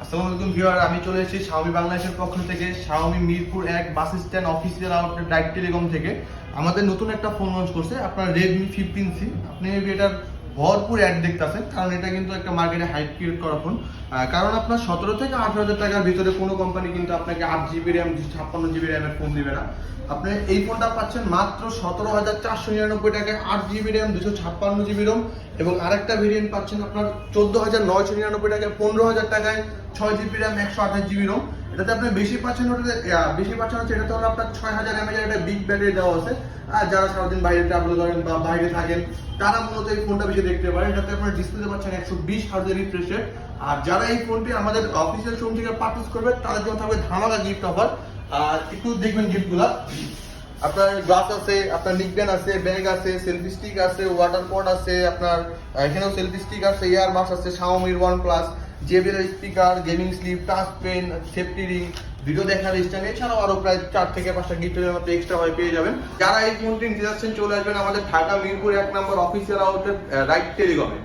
আসসালামু আলাইকুম ভিউয়ার, আমি চলে এসেছি Xiaomi বাংলাদেশের পক্ষ থেকে Xiaomi Mirpur 1 bus stand official outlet direct telecom থেকে আমাদের নতুন একটা ফোন লঞ্চ করছে আপনার Redmi 15C। আপনি এটার ভরপুর অ্যাড দেখতেছেন, কারণ এটা কিন্তু একটা মার্কেটে হাইপ ক্রিয়েট করা ফোন। কারণ আপনার 17 থেকে 18,000 টাকার ভিতরে কোনো কোম্পানি কিন্তু আপনাকে 8GB র্যাম 56GB র্যামের ফোন দিবে না। আপনি এই ফোনটা পাচ্ছেন মাত্র 17,499 টাকায় 8GB র্যাম 256GB রোম, এবং আরেকটা ভেরিয়েন্ট পাচ্ছেন আপনার 14,999 টাকায় 15,000 টাকায় 6GB র্যাম 128GB রোম। এটাতে আপনি বেশি পাচ্ছেন হচ্ছে এটাতে হলো আপনার 6,000 mAh একটা বিগ ব্যাটারি দেওয়া আছে। আর যারা সারাদিন বাইরে ট্রাভেল করেন বা বাইরে থাকেন তারা মূলত এই ফোনটা বেশি দেখতে পারেন। এটাতে আপনার ডিসপ্লেতে পাচ্ছেন 120 হার্জের রিফ্রেশ রেট। আর যারা এই ফোনটি আমাদের অফিসিয়াল শোরুম থেকে পারচেজ করবে তাদের জন্য থাকবে ধামাকা গিফট অফার। আর একটু দেখবেন গিফটগুলা, আপনার গ্লাস আছে, আপনার নিকব্যান্ড আছে, ব্যাগ আছে, সেলফি স্টিক আছে, ওয়াটার পট আছে, আপনার এখানেও সেলফি স্টিক আছে, ইয়ার মাস্ক আছে, Xiaomi OnePlus, JBL speaker, gaming sleeve, touch pen, safety ring, video দেখার স্ট্যান্ড, এছাড়াও আরো প্রায় 4 থেকে 5টা গিফটের মতো এক্সট্রা ভাবে পেয়ে যাবেন। যারা এই ফোনটি নিতে যাচ্ছেন চলে আসবেন আমাদের Dhaka Mirpur 1 number official outlet right টেলিকমে।